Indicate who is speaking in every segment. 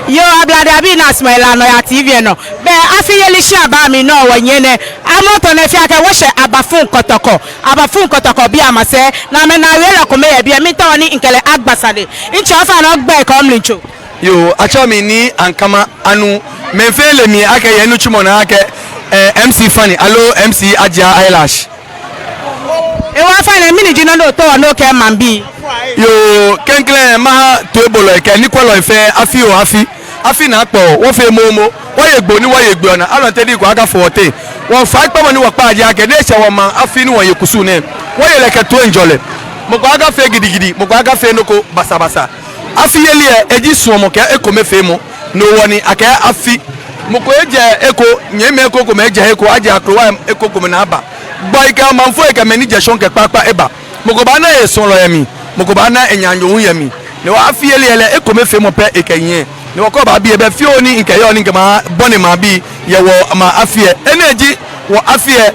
Speaker 1: Yo ablade abi na smile no ya TV no. Be afiyeli shi aba mi no wo nyene. Amoto na fi aka wo hye abafun kotoko bi amase na me na we ko me ya bi mi ta ni nkele agbasade. Ncho afa na gba ko mlincho.
Speaker 2: Yo acha mi ni ankama anu menfele mi aka ye nu chimo na aka MC Funny allo MC Aja Eyelash.
Speaker 1: E wa fa na mini jino no to no ke mambi.
Speaker 2: Yo kenkle ma to ebolo ke ni kwalo ife afi na po wo fe momo wo ye gbo ni wo ye gbo na alon tedi ko aka forte wo fa pa mo ni wo pa aja ke ne se wo ma afi ni wo ye kusu ne wo ye leke to enjole mo ko aka fe gidigidi mo ko aka fe noko basabasa afi yeli eji suo mo ke eko mefe mo no woni aka afi mo ko eje eko nyeme eko ko me eje eko aja akrowa eko ko na aba boy ka manfo e ka mani je shonke papa eba mo ko ba na e so lo yemi mo ko ba na enyanjo hu yemi ne wa afi yeli ele eko mefe mo pe ekenye ne wo ko ba bi e be fi oni nke yo ni nke ma boni ma bi ye wo ma afie energy wo afie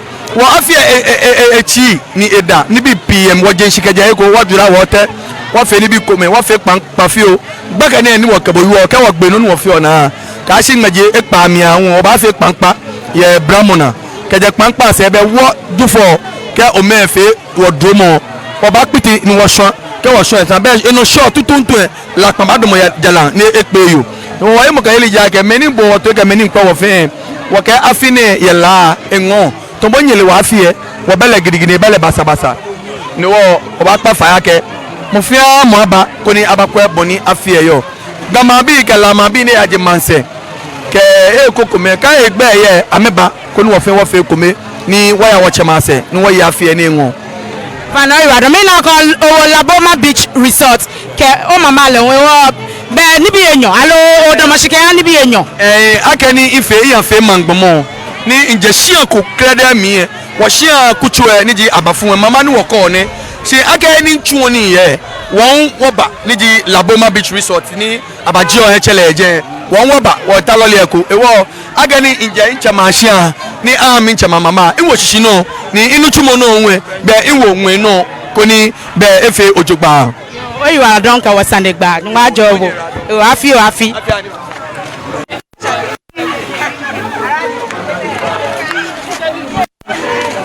Speaker 2: echi ni eda ni bi pm wo je shikeje eko wo dura wo te wo fe ni bi kome wo fe pa fi o gbaka ni wo kabo wo ka wo gbe no wo fi ona ka shi meje epa mi awon o ba fe pampa ye brahmona keje pampa se be wo dufo ke o mefe wo dromo o ba piti ni wo so ke wo so e tan be eno short tutuntu e la pamba do mo ya jala ni epe yo wo ye mo ka ile ja ke meni bo to ke meni npa wo fe wo ke afine ye la enwo to bo nyele wa afie wo bele gidigidi bele basabasa ni wo o ba pa fa ya ke mo fi mo aba ko ni abakwa boni afie yo gama bi ke la ma bi ni aje manse ke e kokome ka egbe ye ameba ko ni wo fe kome ni wa ya wo chema se ni wo ya afie ni enwo
Speaker 1: Fana iwa do me na ko Laboma Beach Resort ke o mama le wo be ni bi enyo alo o do mashike ni bi enyo
Speaker 2: akani ife ya fe mangbomo ni nje shia ko krede mi wo shia kuchu ni ji abafun mama ni wo ko ni se akani ntu oni ye won wo ba ni ji Laboma Beach Resort ni abaji o hechele eje won wo ba wo talole eko ewo agani nje ncha ma shia ni ami ncha mama inwo shishi no ni inu chumo no onwe be inwo onwe no ko ni be efe ojogba
Speaker 1: o you are don ka wasande gba ngba jowo o afi